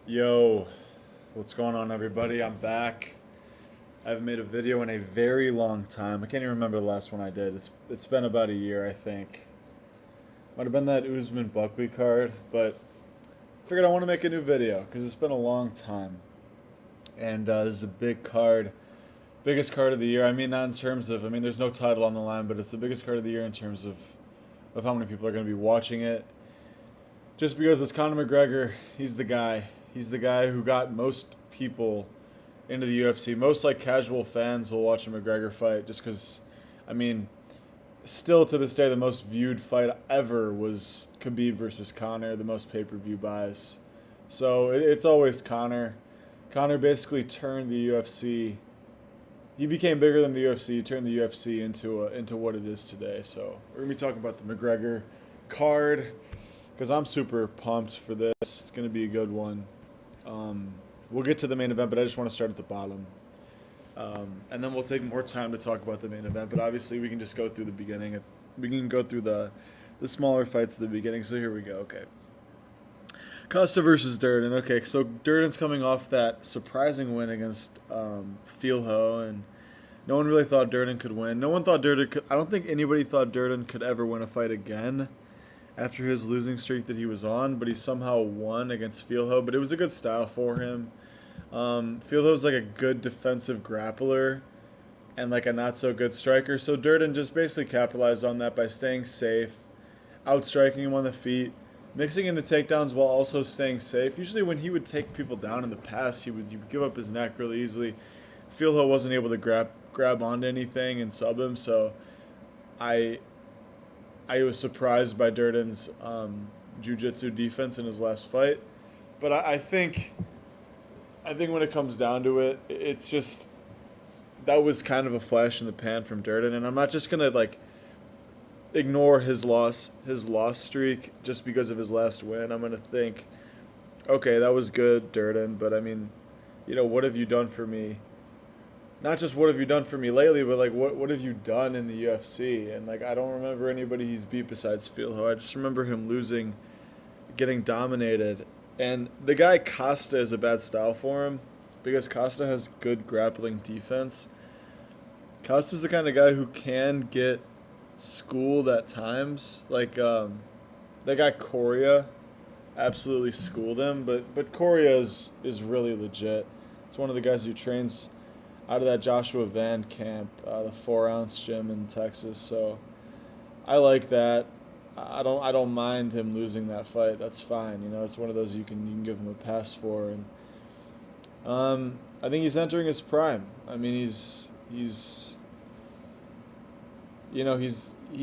Yo, what's going on, everybody? I'm back. I haven't made a video in a very long time. I can't even remember the last one I did. It's been about a year, I think. Might have been that Usman Buckley card, but I figured I want to make a new video because it's been a long time. And this is a big card, biggest card of the year. I mean, not in terms of, there's no title on the line, but it's the biggest card of the year in terms of how many people are going to be watching it. Just because it's Conor McGregor, he's the guy. He's the guy who got most people into the UFC. Most like casual fans will watch a McGregor fight just because, I mean, still to this day, the most viewed fight ever was Khabib versus Conor, the most pay-per-view buys. So it's always Conor. Conor basically turned the UFC. He became bigger than the UFC. He turned the UFC into what it is today. So we're gonna be talking about the McGregor card because I'm super pumped for this. It's gonna be a good one. We'll get to the main event, but I just want to start at the bottom. And then we'll take more time to talk about the main event. But obviously, we can just go through the beginning. We can go through the smaller fights at the beginning. So here we go. Okay. Costa versus Durden. Okay, so Durden's coming off that surprising win against Fieldho, and no one really thought Durden could win. No one thought Durden could. I don't think anybody thought Durden could ever win a fight again after his losing streak that he was on, but he somehow won against Fieldho. But it was a good style for him. Fieldho's like a good defensive grappler and like a not so good striker. So Durden just basically capitalized on that by staying safe, outstriking him on the feet, mixing in the takedowns while also staying safe. Usually when he would take people down in the past, he would give up his neck really easily. Fieldho wasn't able to grab onto anything and sub him, so I I was surprised by Durden's jiu-jitsu defense in his last fight. But I think when it comes down to it, it's just that was kind of a flash in the pan from Durden, and I'm not just gonna like ignore his loss streak just because of his last win. I'm gonna think, okay, that was good, Durden, but I mean, what have you done for me? Not just what have you done for me lately, but like what have you done in the UFC? And like I don't remember anybody he's beat besides Fieldho. I just remember him losing, getting dominated. And the guy Costa is a bad style for him because Costa has good grappling defense. Costa's the kind of guy who can get schooled at times. Like that guy Coria absolutely schooled him, but Coria is really legit. It's one of the guys who trains out of that Joshua Van camp, the 4 ounce gym in Texas. So I like that. I don't mind him losing that fight. That's fine. It's one of those you can give him a pass for. And I think he's entering his prime. I mean, he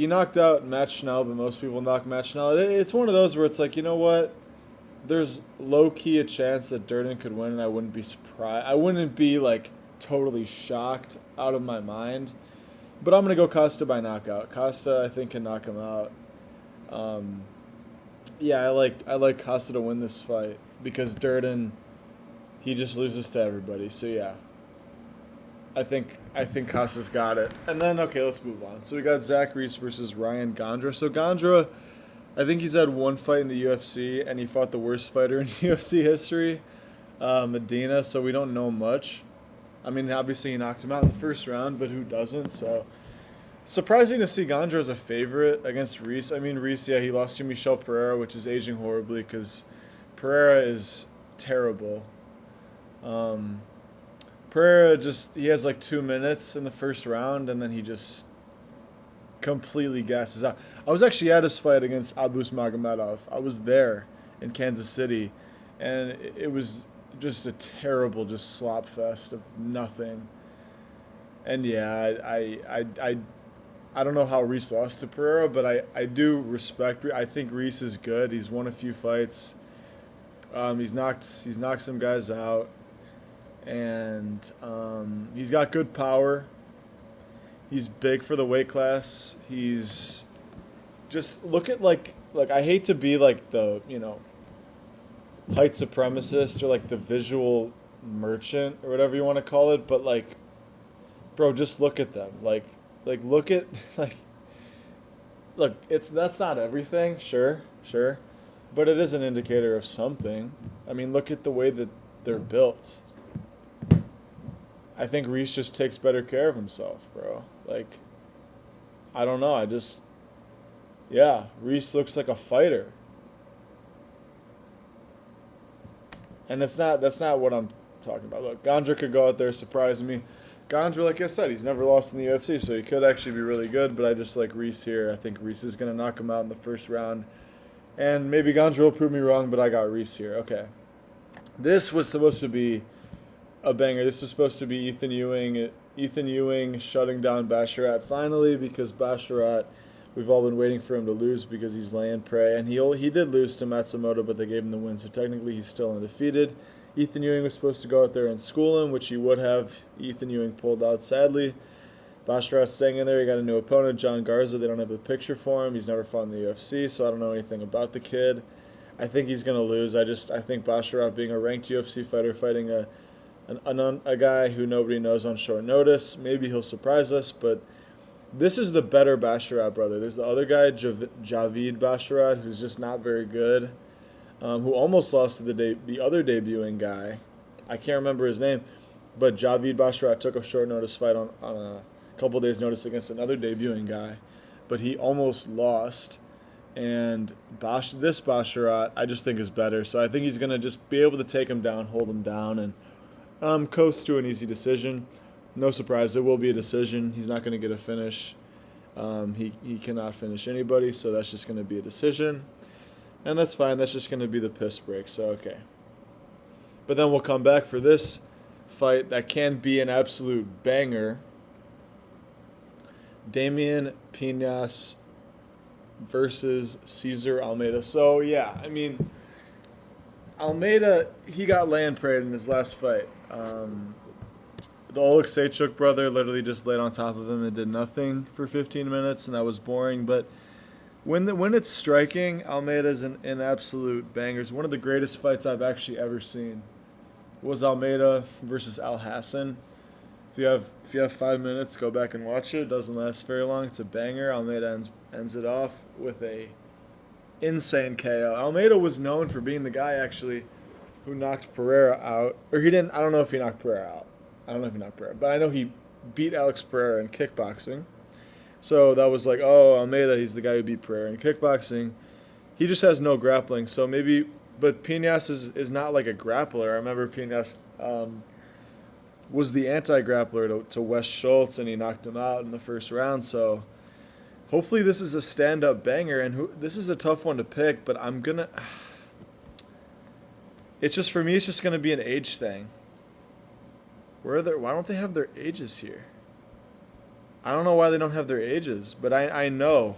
knocked out Matt Schnell, but most people knock Matt Schnell. It's one of those where it's like, you know what? There's low key a chance that Durden could win, and I wouldn't be surprised. I wouldn't be like totally shocked out of my mind. But I'm gonna go Costa by knockout. Costa, I think, can knock him out. Um, yeah, I like Costa to win this fight because Durden, he just loses to everybody. So yeah, I think Costa's got it. And then okay, let's move on. So we got Zach Reese versus Ryan Gondra. So Gondra, I think he's had one fight in the UFC, and he fought the worst fighter in UFC history, Medina. So we don't know much. I mean, obviously he knocked him out in the first round, but who doesn't? So surprising to see Gondra as a favorite against Reese. I mean, Reese, yeah, he lost to Michel Pereira, which is aging horribly because Pereira is terrible. Um, Pereira he has like 2 minutes in the first round, and then he just completely gasses out. I was actually at his fight against Abus Magomedov. I was there in Kansas City, and it was just a terrible, just slop fest of nothing. And yeah, I don't know how Reese lost to Pereira, but I do respect. I think Reese is good. He's won a few fights. He's knocked some guys out, and he's got good power. He's big for the weight class. He's just look at like I hate to be like the height supremacist or like the visual merchant or whatever you want to call it, but like, bro, just look at them. Like look at like look. That's not everything, sure, but it is an indicator of something. I mean, look at the way that they're built. I think Reese just takes better care of himself, bro. Like, I don't know. Yeah, Reese looks like a fighter. And that's not what I'm talking about. Look, Gondra could go out there surprising me. Gondra, like I said, he's never lost in the UFC, so he could actually be really good, but I just like Reese here. I think Reese is going to knock him out in the first round. And maybe Gondra will prove me wrong, but I got Reese here. Okay. This was supposed to be a banger. This is supposed to be Ethan Ewing shutting down Basharat finally, because Basharat, we've all been waiting for him to lose because he's laying prey, and he did lose to Matsumoto, but they gave him the win, so technically he's still undefeated. Ethan Ewing was supposed to go out there and school him, which he would have. Ethan Ewing pulled out, sadly. Basharat's staying in there. He got a new opponent, John Garza. They don't have a picture for him. He's never fought in the UFC, so I don't know anything about the kid. I think he's going to lose. I think Basharat, being a ranked UFC fighter, fighting a guy who nobody knows on short notice, maybe he'll surprise us, but this is the better Basharat brother. There's the other guy, Javid Basharat, who's just not very good, who almost lost to the other debuting guy. I can't remember his name, but Javid Basharat took a short notice fight on a couple days' notice against another debuting guy, but he almost lost. And this Basharat, I just think is better. So I think he's going to just be able to take him down, hold him down, and coast to an easy decision. No surprise, there will be a decision. He's not going to get a finish. He cannot finish anybody, so that's just going to be a decision. And that's fine. That's just going to be the piss break, so okay. But then we'll come back for this fight that can be an absolute banger. Damian Pinas versus Cesar Almeida. So, yeah, I mean, Almeida, he got land prayed in his last fight. The Oleksiejczuk brother literally just laid on top of him and did nothing for 15 minutes, and that was boring. But when it's striking, Almeida's an absolute banger. It's one of the greatest fights I've actually ever seen. Was Almeida versus Al Hassan. If you have 5 minutes, go back and watch it. It doesn't last very long. It's a banger. Almeida ends it off with a insane KO. Almeida was known for being the guy actually who knocked Pereira out, or he didn't. I don't know if he knocked Pereira out. But I know he beat Alex Pereira in kickboxing. So that was like, oh, Almeida, he's the guy who beat Pereira in kickboxing. He just has no grappling. So maybe, but Pinas is not like a grappler. I remember Pinas was the anti-grappler to Wes Schultz, and he knocked him out in the first round. So hopefully this is a stand-up banger, and this is a tough one to pick, but it's just, for me, it's just going to be an age thing. Why don't they have their ages here? I don't know why they don't have their ages, but I know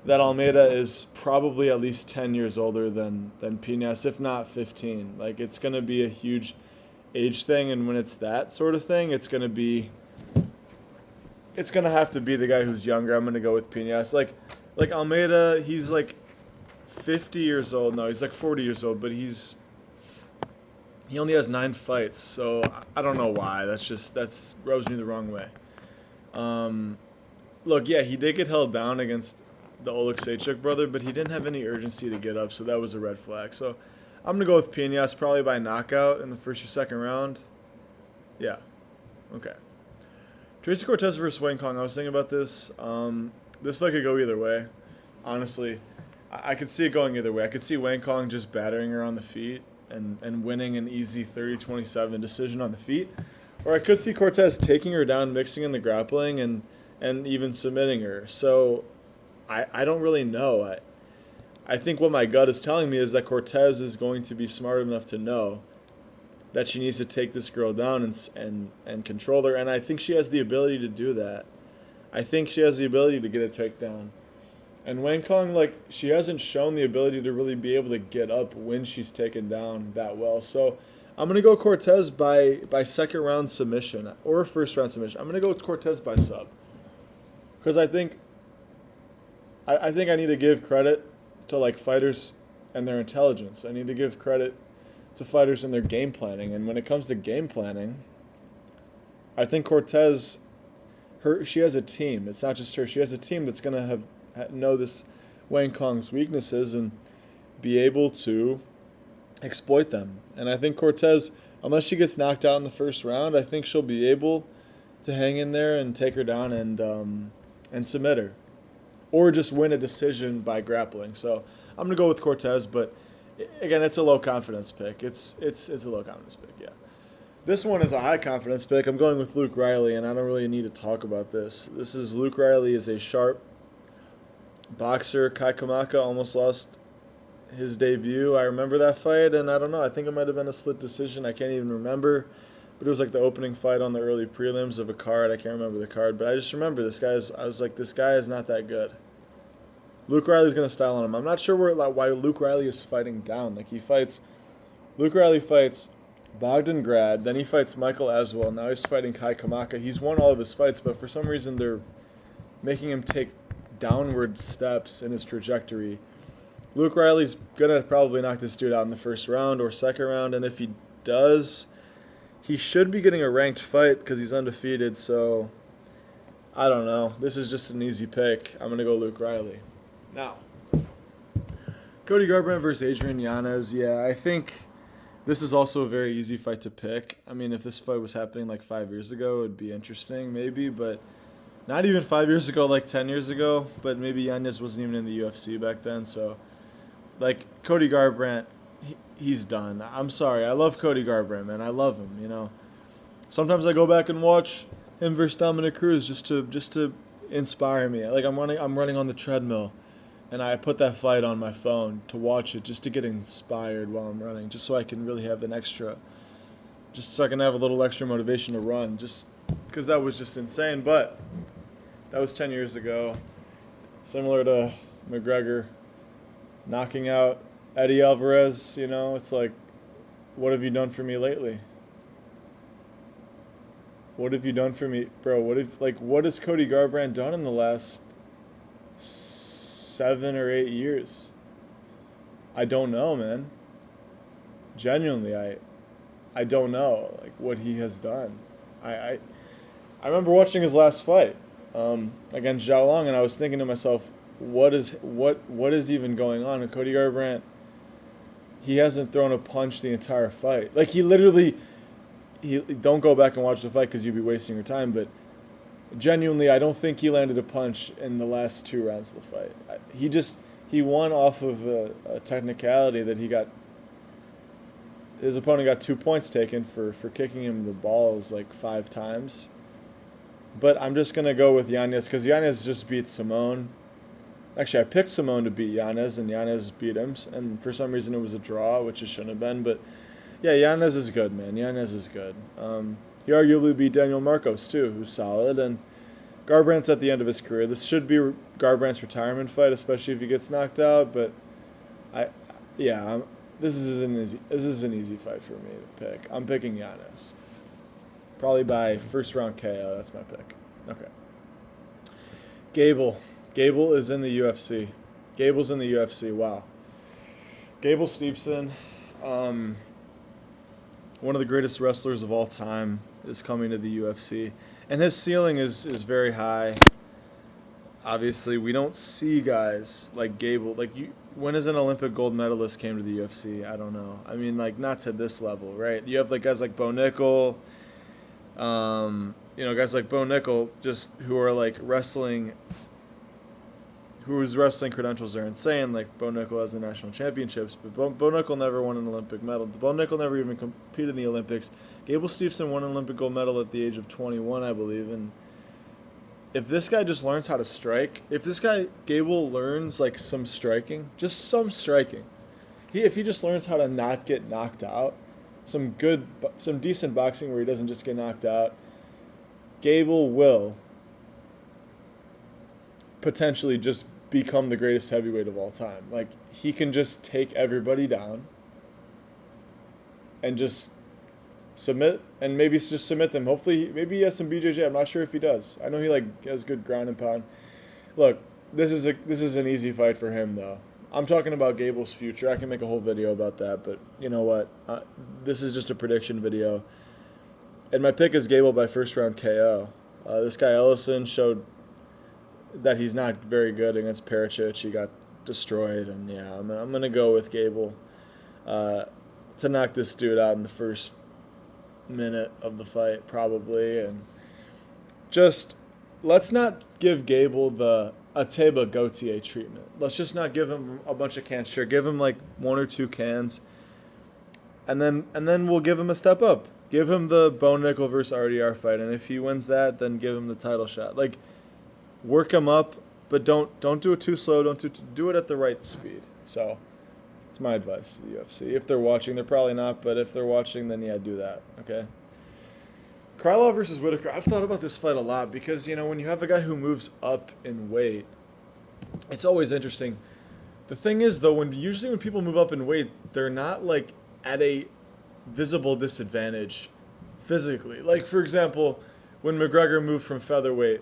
that Almeida is probably at least 10 years older than Pinas, if not 15. Like, it's going to be a huge age thing, and when it's that sort of thing, it's going to have to be the guy who's younger. I'm going to go with Pinas. Like Almeida, he's like 50 years old. No, he's like 40 years old, but he only has 9 fights, so I don't know why. That's rubs me the wrong way. Look, yeah, he did get held down against the Oleksiejczuk brother, but he didn't have any urgency to get up, so that was a red flag. So I'm going to go with Pinas, probably by knockout in the first or second round. Yeah. Okay. Tracy Cortez versus Wayne Kong. I was thinking about this. This fight could go either way, honestly. I could see it going either way. I could see Wayne Kong just battering her on the feet and winning an easy 30-27 decision on the feet. Or I could see Cortez taking her down, mixing in the grappling, and even submitting her. So I don't really know. I think what my gut is telling me is that Cortez is going to be smart enough to know that she needs to take this girl down and control her. And I think she has the ability to do that. I think she has the ability to get a takedown. And Wayne Kong, like, she hasn't shown the ability to really be able to get up when she's taken down that well. So I'm going to go Cortez by second round submission or first round submission. I'm going to go with Cortez by sub. Because I think I need to give credit to, like, fighters and their intelligence. I need to give credit to fighters and their game planning. And when it comes to game planning, I think Cortez, she has a team. It's not just her. She has a team that's going to know this Wayne Kong's weaknesses and be able to exploit them. And I think Cortez, unless she gets knocked out in the first round, I think she'll be able to hang in there and take her down and submit her, or just win a decision by grappling. So I'm gonna go with Cortez, but again, it's a low confidence pick. It's a low confidence pick. Yeah. This one is a high confidence pick. I'm going with Luke Riley, and I don't really need to talk about this. This is Luke Riley is a sharp boxer. Kai Kamaka almost lost his debut. I remember that fight, and I don't know. I think it might have been a split decision. I can't even remember. But it was like the opening fight on the early prelims of a card. I can't remember the card, but I just remember this guy is not that good. Luke Riley's going to style on him. I'm not sure why Luke Riley is fighting down. Luke Riley fights Bogdan Grad, then he fights Michael Aswell. Now he's fighting Kai Kamaka. He's won all of his fights, but for some reason they're making him take downward steps in his trajectory. Luke Riley's going to probably knock this dude out in the first round or second round, and if he does, he should be getting a ranked fight because he's undefeated, so I don't know. This is just an easy pick. I'm going to go Luke Riley. Now, Cody Garbrandt versus Adrian Yanez. Yeah, I think this is also a very easy fight to pick. I mean, if this fight was happening like 5 years ago, it would be interesting maybe, but not even 5 years ago, like 10 years ago, but maybe Yanez wasn't even in the UFC back then, so like Cody Garbrandt, he's done. I'm sorry. I love Cody Garbrandt, man. I love him, you know. Sometimes I go back and watch him versus Dominic Cruz just to inspire me. Like I'm running on the treadmill, and I put that fight on my phone to watch it just to get inspired while I'm running, just so I can really have just so I can have a little extra motivation to run, just because that was just insane. But that was 10 years ago. Similar to McGregor knocking out Eddie Alvarez, you know, it's like, what have you done for me lately? What have you done for me, bro? What has Cody Garbrandt done in the last 7 or 8 years? I don't know, man. Genuinely, I don't know like what he has done. I remember watching his last fight against Zhao Long, and I was thinking to myself, what is even going on? And Cody Garbrandt, he hasn't thrown a punch the entire fight. Like he don't go back and watch the fight because you'd be wasting your time. But genuinely, I don't think he landed a punch in the last 2 rounds of the fight. He won off of a technicality that his opponent got 2 points taken for kicking him the balls like 5 times. But I'm just gonna go with Yanez because Yanez just beat Simone. Actually, I picked Simone to beat Yanez, and Yanez beat him. And for some reason, it was a draw, which it shouldn't have been. But yeah, Yanez is good, man. Yanez is good. He arguably beat Daniel Marcos, too, who's solid. And Garbrandt's at the end of his career. This should be Garbrandt's retirement fight, especially if he gets knocked out. But this is an easy fight for me to pick. I'm picking Yanez. Probably by first round KO. That's my pick. Okay. Gable is in the UFC. Gable's in the UFC. Wow. Gable Steveson, one of the greatest wrestlers of all time, is coming to the UFC. And his ceiling is very high. Obviously, we don't see guys like Gable. When is an Olympic gold medalist came to the UFC? I don't know. I mean, like, not to this level, right? You have like guys like Bo Nickel, guys like Bo Nickel, just who are like wrestling, whose wrestling credentials are insane. Like Bo Nickel has the national championships, but Bo Nickel never won an Olympic medal. Bo Nickel never even competed in the Olympics. Gable Steveson won an Olympic gold medal at the age of 21, I believe. And if this guy just learns how to strike, if this guy Gable learns like some striking, just some striking, if he just learns how to not get knocked out, some decent boxing where he doesn't just get knocked out, Gable will potentially just become the greatest heavyweight of all time. Like, he can just take everybody down and just submit, and maybe just submit them. Hopefully, maybe he has some BJJ. I'm not sure if he does. I know he has good ground and pound. Look, this is an easy fight for him though. I'm talking about Gable's future. I can make a whole video about that, but you know what? This is just a prediction video. And my pick is Gable by first round KO. This guy Ellison showed that he's not very good against Perisic. He got destroyed, and yeah, I'm gonna go with Gable. to knock this dude out in the first minute of the fight, probably. And just let's not give Gable the Ateba Gautier treatment. Let's just not give him a bunch of cans. Sure, give him like 1 or 2 cans, and then we'll give him a step up. Give him the Bone Nickel versus RDR fight, and if he wins that, then give him the title shot. Like, work him up, but don't do it too slow. Don't do it at the right speed. So, it's my advice to the UFC. If they're watching, they're probably not, but if they're watching, then yeah, do that. Okay. Krylov versus Whitaker. I've thought about this fight a lot because, when you have a guy who moves up in weight, it's always interesting. The thing is, though, usually when people move up in weight, they're not like at a visible disadvantage physically. Like, for example, when McGregor moved from featherweight,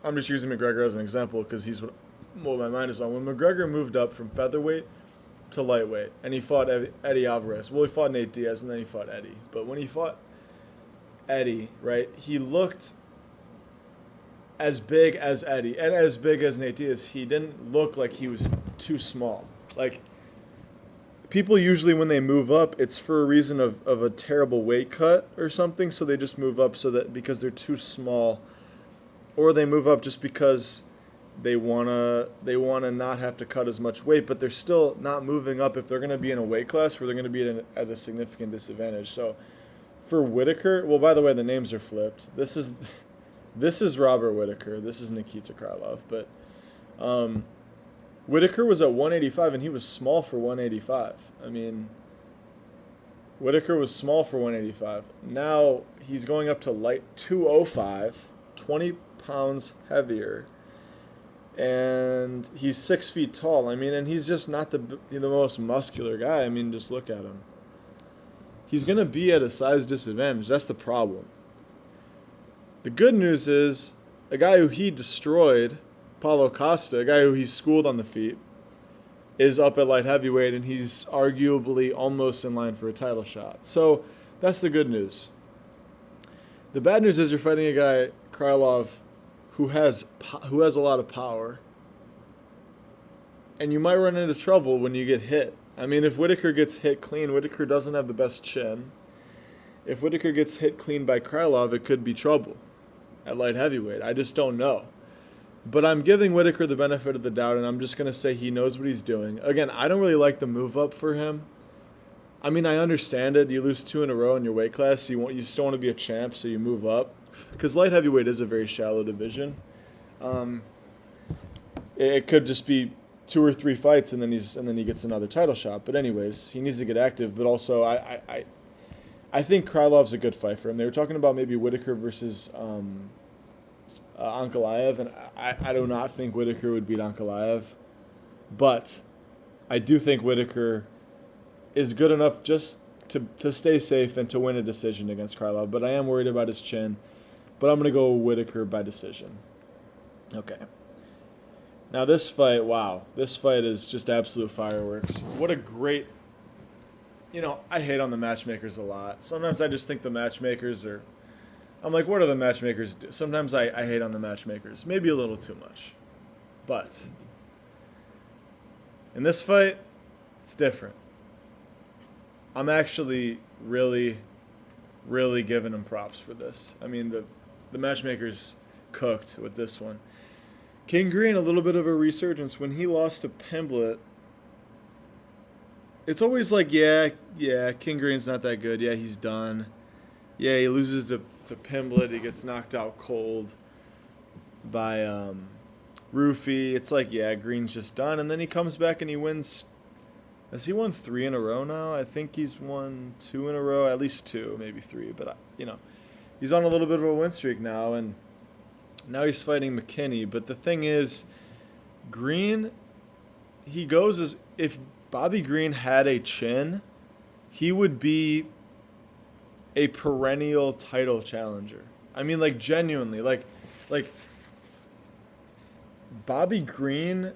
I'm just using McGregor as an example because he's what my mind is on. When McGregor moved up from featherweight to lightweight and he fought Eddie Alvarez, well, he fought Nate Diaz and then he fought Eddie. But when he fought Eddie, right, he looked as big as Eddie and as big as Nate Diaz. He didn't look like he was too small. Like, people usually, when they move up, it's for a reason of a terrible weight cut or something, so they just move up because they're too small, or they move up just because they wanna not have to cut as much weight, but they're still not moving up if they're gonna be in a weight class where they're gonna be at a significant disadvantage. So for Whitaker, well, by the way, the names are flipped. This is Robert Whitaker. This is Nikita Krylov, but Whitaker was at 185, and he was small for 185. I mean, Whitaker was small for 185. Now he's going up to light 205, 20 pounds heavier, and he's 6 feet tall. I mean, and he's just not the most muscular guy. I mean, just look at him. He's going to be at a size disadvantage. That's the problem. The good news is a guy who he destroyed, Paulo Costa, a guy who he schooled on the feet, is up at light heavyweight, and he's arguably almost in line for a title shot. So that's the good news. The bad news is you're fighting a guy, Krylov, who has a lot of power, and you might run into trouble when you get hit. I mean, if Whitaker gets hit clean, Whitaker doesn't have the best chin. If Whitaker gets hit clean by Krylov, it could be trouble at light heavyweight. I just don't know. But I'm giving Whitaker the benefit of the doubt, and I'm just going to say he knows what he's doing. Again, I don't really like the move up for him. I mean, I understand it. You lose 2 in a row in your weight class. You still want to be a champ, so you move up. Because light heavyweight is a very shallow division. It could just be 2 or 3 fights, and then he gets another title shot. But anyways, he needs to get active. But also, I think Krylov's a good fight for him. They were talking about maybe Whitaker versus Ankalaev, and I do not think Whitaker would beat Ankalaev, but I do think Whitaker is good enough just to stay safe and to win a decision against Krylov, but I am worried about his chin, but I'm going to go Whitaker by decision. Okay. Now this fight, wow, this fight is just absolute fireworks. What a great, I hate on the matchmakers a lot. Sometimes I just think the matchmakers I'm like, what do the matchmakers do? Sometimes I hate on the matchmakers. Maybe a little too much. But in this fight, it's different. I'm actually really, really giving them props for this. I mean, the matchmakers cooked with this one. King Green, a little bit of a resurgence. When he lost to Pimblett, it's always like, yeah, King Green's not that good. Yeah, he's done. Yeah, he loses to Pimblett. He gets knocked out cold by Roofy. It's like, yeah, Green's just done. And then he comes back and he wins. Has he won 3 in a row now? I think he's won 2 in a row, at least 2, maybe 3. But, he's on a little bit of a win streak now. And now he's fighting McKinney. But the thing is, Green, he goes as if Bobby Green had a chin, he would be a perennial title challenger. I mean, like, genuinely, like Bobby Green,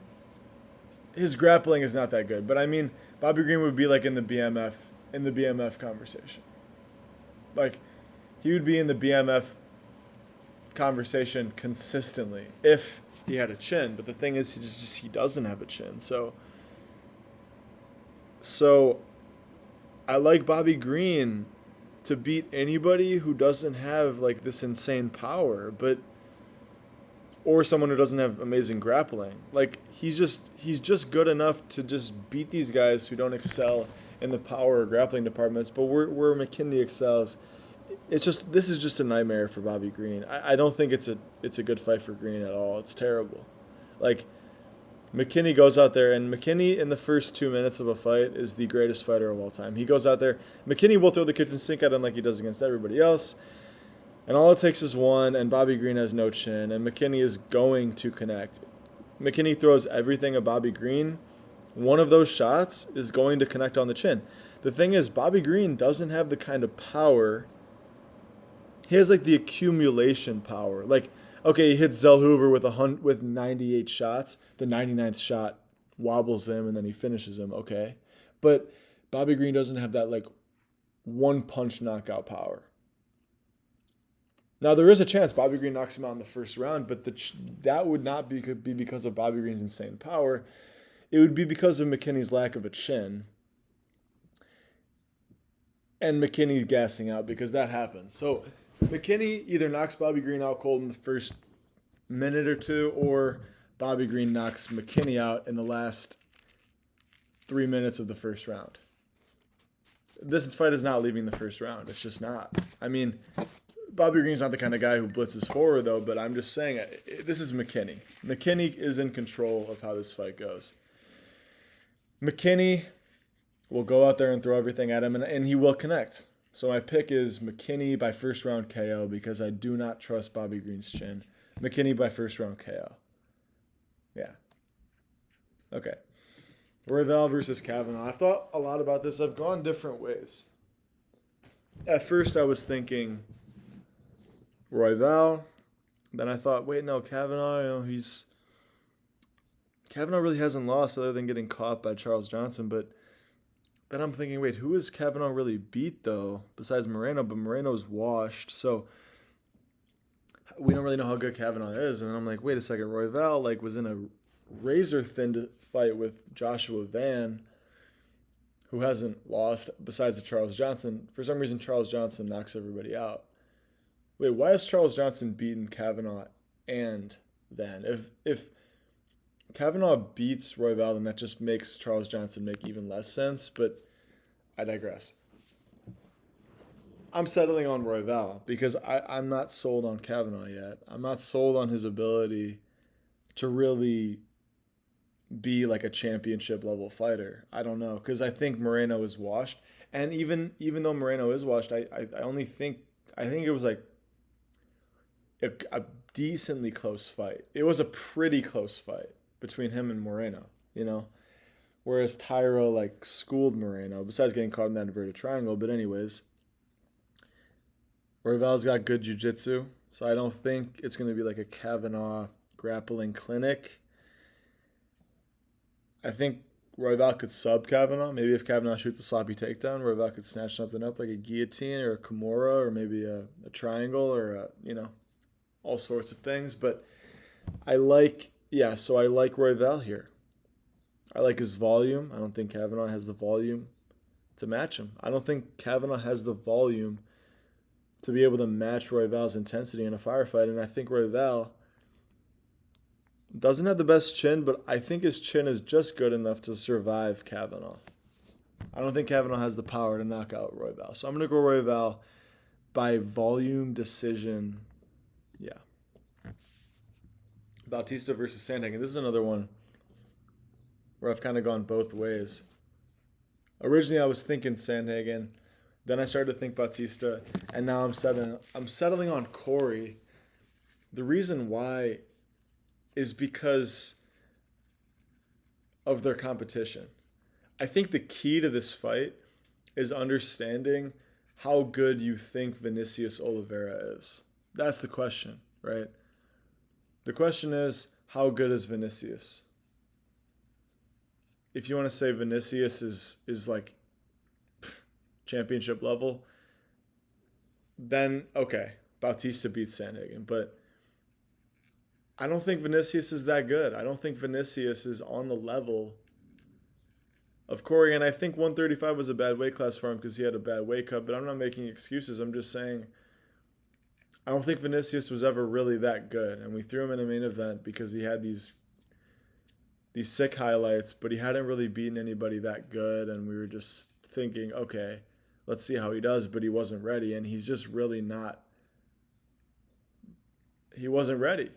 his grappling is not that good, but I mean, Bobby Green would be like in the BMF conversation. Like, he would be in the BMF conversation consistently if he had a chin. But the thing is, he doesn't have a chin. So I like Bobby Green to beat anybody who doesn't have like this insane power, but or someone who doesn't have amazing grappling. Like he's just good enough to just beat these guys who don't excel in the power or grappling departments. But where McKinney excels, it's just this is just a nightmare for Bobby Green. I don't think it's a good fight for Green at all. It's terrible. Like McKinney goes out there, and McKinney in the first 2 minutes of a fight is the greatest fighter of all time. He goes out there, McKinney will throw the kitchen sink at him like he does against everybody else. And all it takes is one, and Bobby Green has no chin, and McKinney is going to connect. McKinney throws everything at Bobby Green. One of those shots is going to connect on the chin. The thing is, Bobby Green doesn't have the kind of power. He has like the accumulation power. Like, okay, he hits Zellhuber with 98 shots. The 99th shot wobbles him, and then he finishes him. Okay, but Bobby Green doesn't have that like one punch knockout power. Now, there is a chance Bobby Green knocks him out in the first round, but that would not be because of Bobby Green's insane power. It would be because of McKinney's lack of a chin and McKinney gassing out, because that happens. So McKinney either knocks Bobby Green out cold in the first minute or two, or Bobby Green knocks McKinney out in the last 3 minutes of the first round. This fight is not leaving the first round. It's just not. I mean, Bobby Green's not the kind of guy who blitzes forward, though, but I'm just saying, this is McKinney. McKinney is in control of how this fight goes. McKinney will go out there and throw everything at him, and he will connect. So my pick is McKinney by first round KO, because I do not trust Bobby Green's chin. McKinney by first round KO. Yeah. Okay. Royval versus Kavanaugh. I've thought a lot about this. I've gone different ways. At first, I was thinking Royval. Then I thought, wait, no, Kavanaugh, Kavanaugh really hasn't lost other than getting caught by Charles Johnson. But then I'm thinking, wait, who has Kavanaugh really beat, though, besides Moreno? But Moreno's washed, so we don't really know how good Kavanaugh is. And then I'm like, wait a second, Royval was in a razor-thin fight with Joshua Van, who hasn't lost besides the Charles Johnson. For some reason, Charles Johnson knocks everybody out. Wait, why has Charles Johnson beaten Kavanaugh and Van? If Kavanaugh beats Royval, then that just makes Charles Johnson make even less sense, but I digress. I'm settling on Royval because I'm not sold on Kavanaugh yet. I'm not sold on his ability to really be like a championship level fighter. I don't know, because I think Moreno is washed. And even though Moreno is washed, I think it was like a decently close fight. It was a pretty close fight between him and Moreno, whereas Tyro schooled Moreno, besides getting caught in that inverted triangle. But anyways, Royval's got good jiu-jitsu, so I don't think it's going to be like a Kavanaugh grappling clinic. I think Royval could sub Kavanaugh. Maybe if Kavanaugh shoots a sloppy takedown, Royval could snatch something up like a guillotine or a Kimura or maybe a triangle or all sorts of things. But I like Royval here. I like his volume. I don't think Kavanaugh has the volume to match him. I don't think Kavanaugh has the volume to be able to match Royval's intensity in a firefight. And I think Royval doesn't have the best chin, but I think his chin is just good enough to survive Kavanaugh. I don't think Kavanaugh has the power to knock out Royval. So I'm going to go Royval by volume decision. Yeah. Bautista versus Sandhagen. This is another one where I've kind of gone both ways. Originally, I was thinking Sandhagen. Then I started to think Bautista. And now I'm settling on Corey. The reason why is because of their competition. I think the key to this fight is understanding how good you think Vinicius Oliveira is. That's the question, right? The question is, how good is Vinicius? If you want to say Vinicius is like championship level, then okay, Bautista beats Sandhagen. But I don't think Vinicius is that good. I don't think Vinicius is on the level of Corey. And I think 135 was a bad weight class for him because he had a bad weight cut. But I'm not making excuses. I'm just saying I don't think Vinicius was ever really that good. And we threw him in a main event because he had these sick highlights, but he hadn't really beaten anybody that good. And we were just thinking, okay, let's see how he does. But he wasn't ready. And he's just really not. He wasn't ready.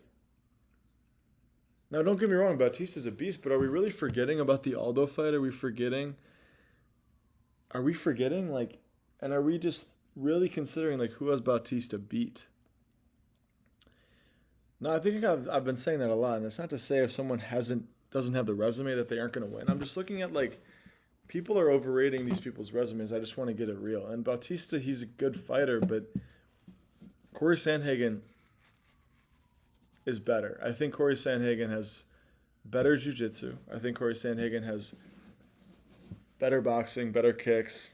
Now, don't get me wrong, Bautista's a beast, but are we really forgetting about the Aldo fight? Are we forgetting? Like, and are we just really considering, like, who has Bautista beat? No, I think I've been saying that a lot, and it's not to say if someone doesn't have the resume that they aren't going to win. I'm just looking at, like, people are overrating these people's resumes. I just want to get it real. And Bautista, he's a good fighter, but Corey Sandhagen is better. I think Corey Sandhagen has better jiu-jitsu. I think Corey Sandhagen has better boxing, better kicks.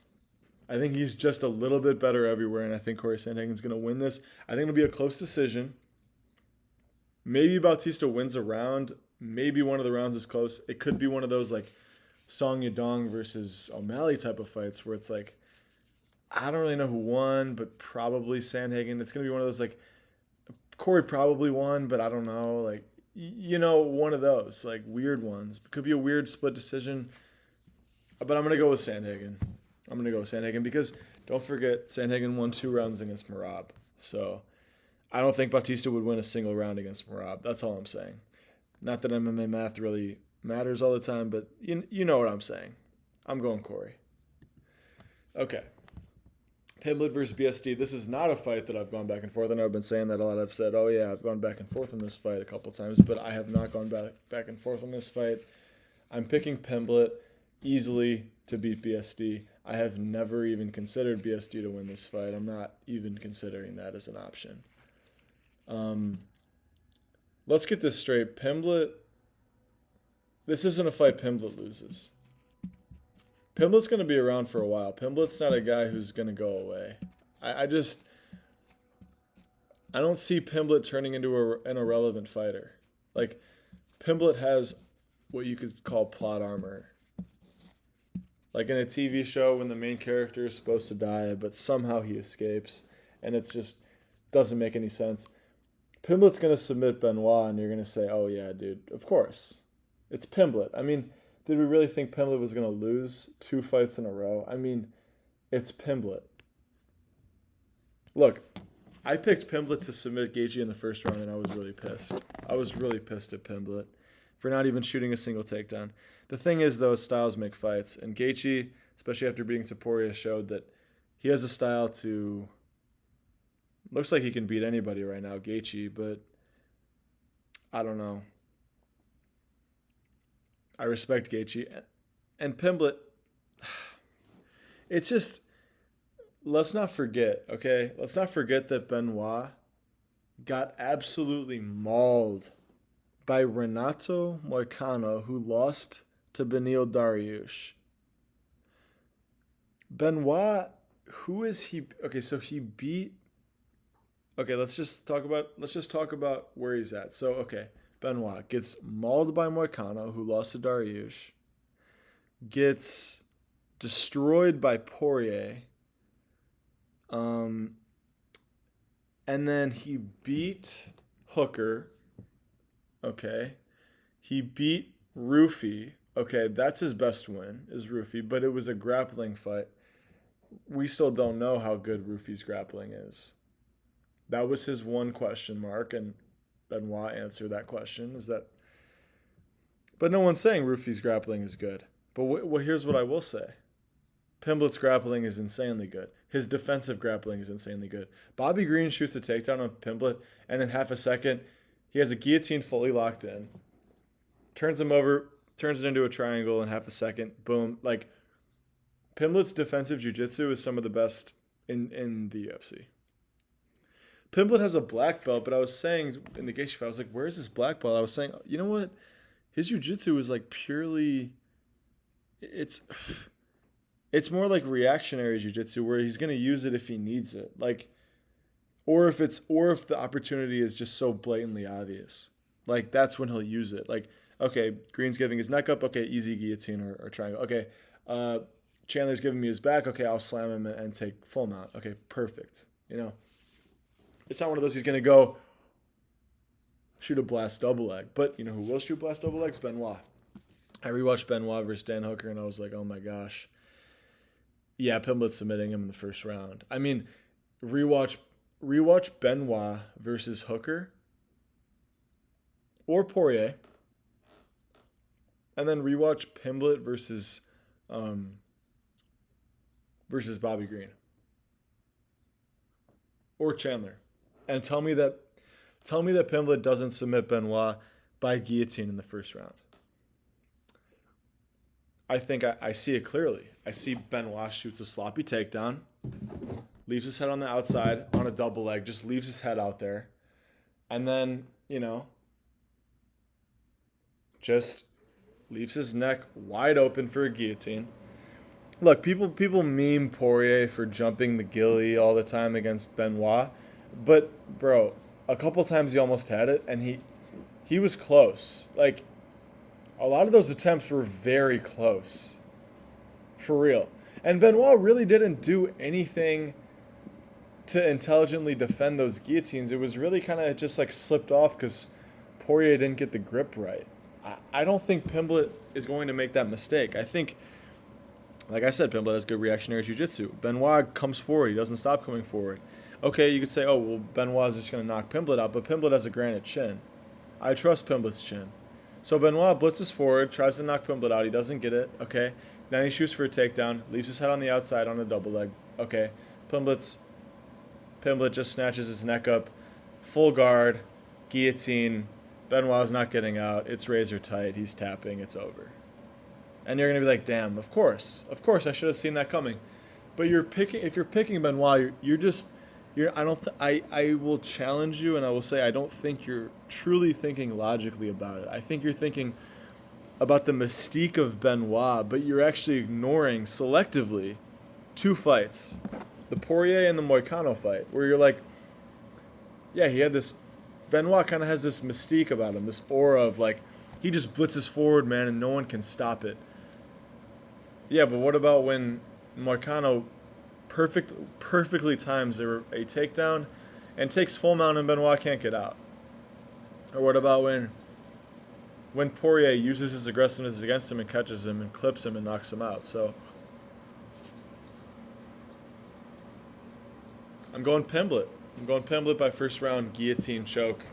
I think he's just a little bit better everywhere, and I think Corey Sandhagen's going to win this. I think it'll be a close decision. Maybe Bautista wins a round. Maybe one of the rounds is close. It could be one of those, like, Song Yadong versus O'Malley type of fights where it's like, I don't really know who won, but probably Sandhagen. It's going to be one of those, like, Corey probably won, but I don't know. Like, one of those, like, weird ones. It could be a weird split decision. But I'm going to go with Sandhagen. Because don't forget, Sandhagen won 2 rounds against Merab. So I don't think Bautista would win a single round against Merab. That's all I'm saying. Not that MMA math really matters all the time, but you know what I'm saying. I'm going Corey. Okay. Pimblett versus BSD. This is not a fight that I've gone back and forth. I know I've been saying that a lot. I've said, oh yeah, I've gone back and forth on this fight a couple times, but I have not gone back and forth on this fight. I'm picking Pimblett easily to beat BSD. I have never even considered BSD to win this fight. I'm not even considering that as an option. Let's get this straight. This isn't a fight Pimblett loses. Pimblett's going to be around for a while. Pimblett's not a guy who's going to go away. I don't see Pimblett turning into an irrelevant fighter. Like, Pimblett has what you could call plot armor. Like in a TV show when the main character is supposed to die, but somehow he escapes, and it just doesn't make any sense. Pimblett's going to submit Benoit, and you're going to say, oh yeah, dude, of course. It's Pimblett. I mean, did we really think Pimblett was going to lose 2 fights in a row? I mean, it's Pimblett. Look, I picked Pimblett to submit Gaethje in the first round, and I was really pissed. I was really pissed at Pimblett for not even shooting a single takedown. The thing is, though, styles make fights, and Gaethje, especially after beating Topuria, showed that he has a style to... Looks like he can beat anybody right now, Gaethje, but I don't know. I respect Gaethje. And Pimblett, it's just, let's not forget, okay? Let's not forget that Benoit got absolutely mauled by Renato Moicano, who lost to Beneil Dariush. Benoit, who is he? Okay, so he beat... Okay, let's just talk about where he's at. So, okay. Benoit gets mauled by Moicano, who lost to Dariush, gets destroyed by Poirier, and then he beat Hooker, okay? He beat Rufy, okay? That's his best win, is Rufy, but it was a grappling fight. We still don't know how good Rufy's grappling is. That was his one question mark, and Benoit answered that question. But no one's saying Rufy's grappling is good. But here's what I will say. Pimblett's grappling is insanely good. His defensive grappling is insanely good. Bobby Green shoots a takedown on Pimblett, and in half a second, he has a guillotine fully locked in, turns him over, turns it into a triangle in half a second, boom. Like, Pimblett's defensive jiu-jitsu is some of the best in the UFC. Pimblett has a black belt, but I was saying in the Gaethje fight, I was like, where's his black belt? I was saying, you know what? His jiu-jitsu is like purely, it's more like reactionary jiu-jitsu where he's going to use it if he needs it. Like, or if the opportunity is just so blatantly obvious. Like, that's when he'll use it. Like, okay, Green's giving his neck up. Okay, easy guillotine or triangle. Okay, Chandler's giving me his back. Okay, I'll slam him and take full mount. Okay, perfect. It's not one of those he's going to go shoot a blast double leg. But you know who will shoot blast double legs? Benoit. I rewatched Benoit versus Dan Hooker, and I was like, oh my gosh. Yeah, Pimblett's submitting him in the first round. I mean, rewatch Benoit versus Hooker or Poirier, and then rewatch Pimblett versus Bobby Green or Chandler, and tell me that Pimblett doesn't submit Benoit by guillotine in the first round. I think I see it clearly. I see Benoit shoots a sloppy takedown, leaves his head on the outside on a double leg, just leaves his head out there, and then, just leaves his neck wide open for a guillotine. Look, people meme Poirier for jumping the gilly all the time against Benoit, but bro, a couple times he almost had it, and he was close. Like, a lot of those attempts were very close. For real. And Benoit really didn't do anything to intelligently defend those guillotines. It was really kind of just like slipped off because Poirier didn't get the grip right. I don't think Pimblett is going to make that mistake. I think, like I said, Pimblett has good reactionary jiu-jitsu. Benoit comes forward. He doesn't stop coming forward. Okay, you could say, oh, well, Benoit is just going to knock Pimblett out, but Pimblett has a granite chin. I trust Pimblett's chin. So Benoit blitzes forward, tries to knock Pimblett out. He doesn't get it. Okay. Then he shoots for a takedown, leaves his head on the outside on a double leg. Okay. Pimblett just snatches his neck up, full guard, guillotine. Benoit's not getting out. It's razor tight. He's tapping. It's over. And you're going to be like, damn, of course, I should have seen that coming. But if you're picking Benoit, I will challenge you, and I will say I don't think you're truly thinking logically about it. I think you're thinking about the mystique of Benoit, but you're actually ignoring selectively two fights, the Poirier and the Moicano fight, where you're like, yeah, Benoit kind of has this mystique about him, this aura of like, he just blitzes forward, man, and no one can stop it. Yeah, but what about when Moicano perfectly times a takedown and takes full mount and Benoit can't get out? Or what about when Poirier uses his aggressiveness against him and catches him and clips him and knocks him out? So I'm going Pimblett. I'm going Pimblett by first round guillotine choke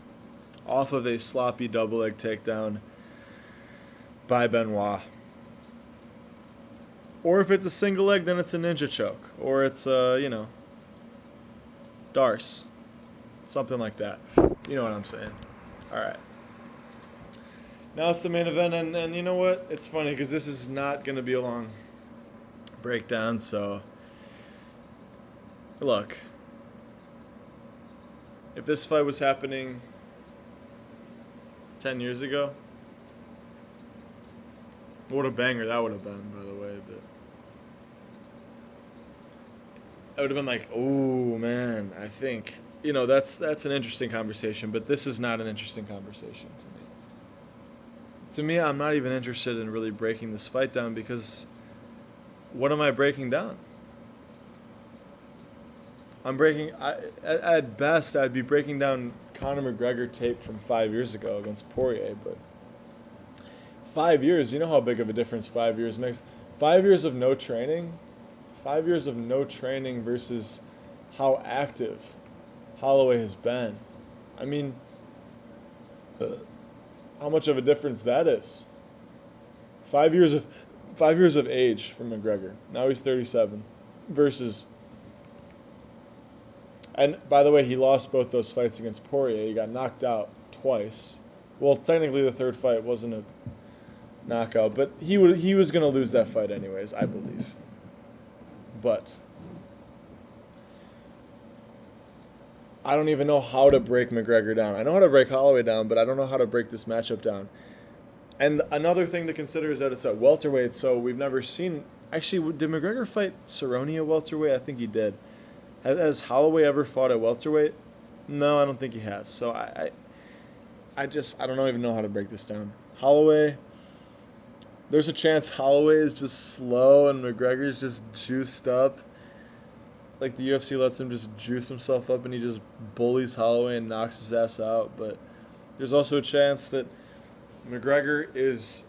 off of a sloppy double leg takedown by Benoit. Or if it's a single leg, then it's a ninja choke. Or it's, Darce. Something like that. You know what I'm saying. All right. Now it's the main event, and you know what? It's funny because this is not going to be a long breakdown, so look. If this fight was happening 10 years ago, what a banger that would have been, by the way, but I would have been like, oh, man, I think, that's an interesting conversation, but this is not an interesting conversation to me. To me, I'm not even interested in really breaking this fight down because what am I breaking down? At best, I'd be breaking down Conor McGregor tape from 5 years ago against Poirier, but 5 years, you know how big of a difference 5 years makes. 5 years of no training, 5 years of no training versus how active Holloway has been. I mean, how much of a difference that is. 5 years of age from McGregor. Now he's 37 versus. And by the way, he lost both those fights against Poirier. He got knocked out twice. Well, technically the third fight wasn't a knockout, but he was going to lose that fight anyways, I believe. But I don't even know how to break McGregor down. I know how to break Holloway down, but I don't know how to break this matchup down. And another thing to consider is that it's at welterweight, so we've never seen. Actually, did McGregor fight Cerrone at welterweight? I think he did. Has Holloway ever fought at welterweight? No, I don't think he has. So I don't even know how to break this down. Holloway there's a chance Holloway is just slow and McGregor's just juiced up. Like the UFC lets him just juice himself up and he just bullies Holloway and knocks his ass out. But there's also a chance that McGregor is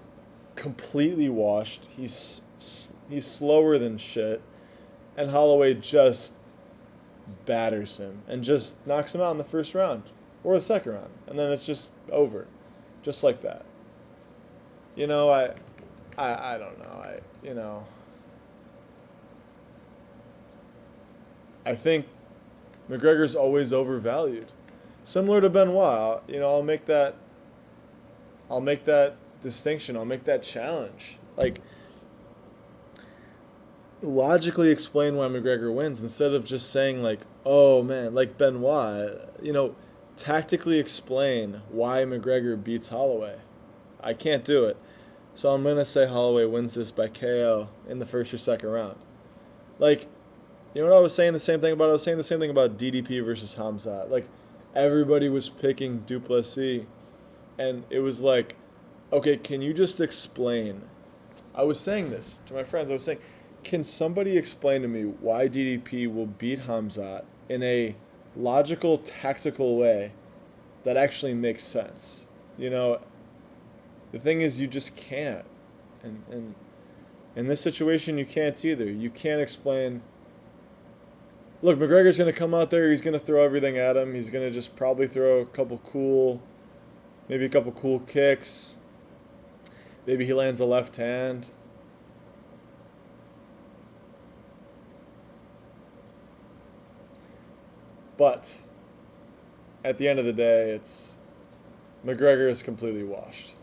completely washed. He's slower than shit, and Holloway just batters him and just knocks him out in the first round or the second round, and then it's just over, just like that. You know, I don't know. I think McGregor's always overvalued, similar to Benoit. I'll make that distinction. I'll make that challenge. Like, logically explain why McGregor wins instead of just saying like, oh man, like Benoit, tactically explain why McGregor beats Holloway. I can't do it. So I'm going to say Holloway wins this by KO in the first or second round. Like, you know what I was saying the same thing about? I was saying the same thing about DDP versus Hamzat. Like, everybody was picking Duplessis, and it was like, okay, can you just explain? I was saying this to my friends. I was saying, can somebody explain to me why DDP will beat Hamzat in a logical, tactical way that actually makes sense? The thing is, you just can't. And in this situation, you can't either. You can't explain. Look, McGregor's going to come out there. He's going to throw everything at him. He's going to just probably throw a couple cool kicks. Maybe he lands a left hand. But at the end of the day, McGregor is completely washed.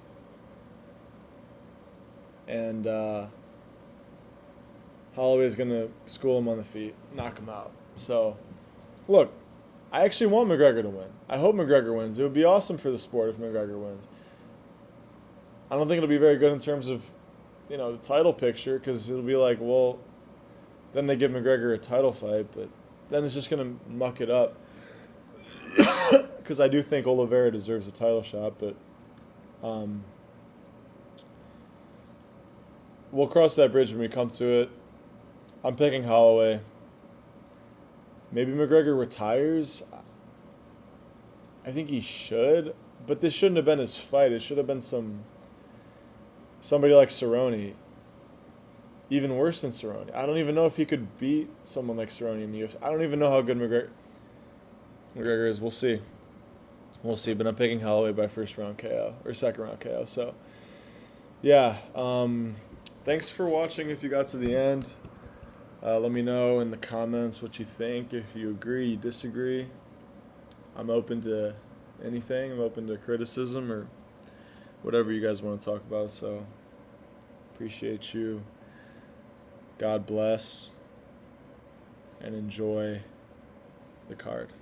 And Holloway's going to school him on the feet, knock him out. So, look, I actually want McGregor to win. I hope McGregor wins. It would be awesome for the sport if McGregor wins. I don't think it'll be very good in terms of, the title picture, because it'll be like, well, then they give McGregor a title fight, but then it's just going to muck it up. Because I do think Oliveira deserves a title shot, but we'll cross that bridge when we come to it. I'm picking Holloway. Maybe McGregor retires. I think he should, but this shouldn't have been his fight. It should have been somebody like Cerrone. Even worse than Cerrone. I don't even know if he could beat someone like Cerrone in the UFC. I don't even know how good McGregor is. We'll see. But I'm picking Holloway by first round KO or second round KO. So, yeah. Thanks for watching. If you got to the end, let me know in the comments what you think. If you agree, you disagree. I'm open to anything. I'm open to criticism or whatever you guys want to talk about. So, appreciate you. God bless. And enjoy the card.